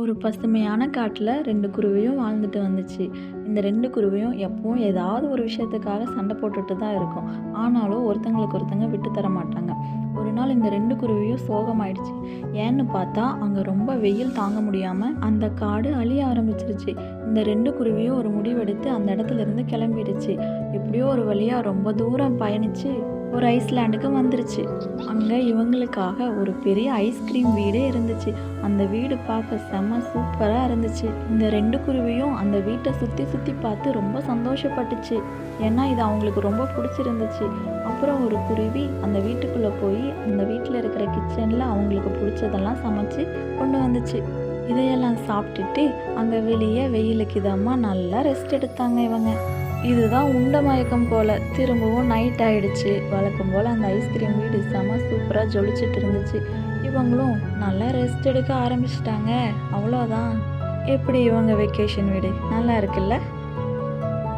ஒரு பசுமையான காட்டில் 2 குருவியும் வாழ்ந்துட்டு வந்துச்சு. இந்த 2 குருவியும் எப்பவும் ஏதாவது ஒரு விஷயத்துக்காக சண்டை போட்டுட்டு தான் இருக்கும். ஆனாலும் ஒருத்தங்களுக்கு ஒருத்தங்க விட்டு தர மாட்டாங்க. ஒரு நாள் இந்த 2 குருவியும் சோகமாயிடுச்சு. ஏன்னு பார்த்தா அங்கே ரொம்ப வெயில் தாங்க முடியாமல் அந்த காடு அழிய ஆரம்பிச்சிருச்சு. இந்த 2 குருவியும் ஒரு முடிவெடுத்து அந்த இடத்துல இருந்து கிளம்பிடுச்சு. எப்படியோ ஒரு வழியாக ரொம்ப தூரம் பயணித்து ஒரு ஐஸ்லாண்டுக்கு வந்துருச்சு. அங்கே இவங்களுக்காக ஒரு பெரிய ஐஸ்கிரீம் வீடே இருந்துச்சு. அந்த வீடு பார்க்க செம்ம சூப்பராக இருந்துச்சு. இந்த 2 குருவியும் அந்த வீட்டை சுற்றி சுற்றி பார்த்து ரொம்ப சந்தோஷப்பட்டுச்சு. ஏன்னா இது அவங்களுக்கு ரொம்ப பிடிச்சிருந்துச்சு. அப்புறம் ஒரு குருவி அந்த வீட்டுக்குள்ளே போய் அந்த வீட்டில் இருக்கிற கிச்சனில் அவங்களுக்கு பிடிச்சதெல்லாம் சமைச்சு கொண்டு வந்துச்சு. இதையெல்லாம் சாப்பிட்டுட்டு அங்கே வெளியே வெயிலுக்கு இதமாக நல்லா ரெஸ்ட் எடுத்தாங்க இவங்க. இதுதான் உண்ட மயக்கம் போல். திரும்பவும் நைட் ஆகிடுச்சு. வழக்கம் போல் அந்த ஐஸ்கிரீம் வீடு செம சூப்பராக ஜொலிச்சிட்டு இருந்துச்சு. இவங்களும் நல்லா ரெஸ்ட் எடுக்க ஆரம்பிச்சிட்டாங்க. அவ்வளோதான். எப்படி இவங்க வெக்கேஷன் வீடு நல்லா இருக்குல்ல?